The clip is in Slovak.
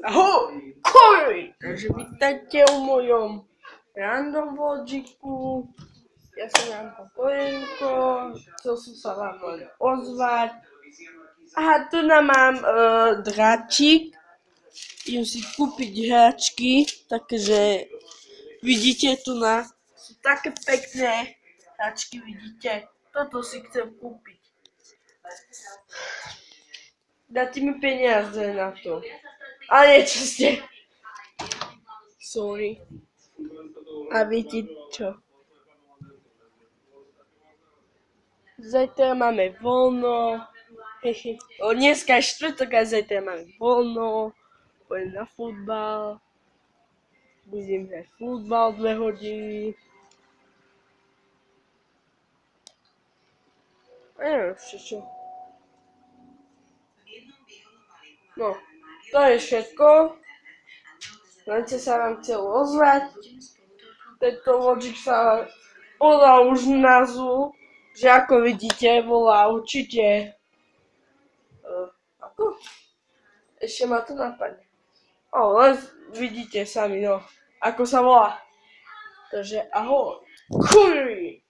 Ahoj, kurvi! Takže vítajte u mojom random vloggiku. Ja som vám Pokojenko, chcel som sa vám len ozvať. Aha, tu mám dráčik. Idem si kúpiť hračky, takže vidíte tu sú také pekné hračky, vidíte. Toto si chcem kúpiť. Dáte mi peniaze na to. Ale niečo ste. Sorry. A viete čo? Zajtra máme voľno. Dneska je štvrtok a zajtra máme voľno. Poďme na futbal. Budem hrať futbal 2 hodiny. A neviem ešte čo. No, to je všetko. Len sa vám chcel ozvať. Tento vlogik sa volá už názvu, že ako vidíte, volá určite... Ako? Ešte ma to napadne. Len vidíte sami, no. Ako sa volá. Takže ahoj. Kurvi!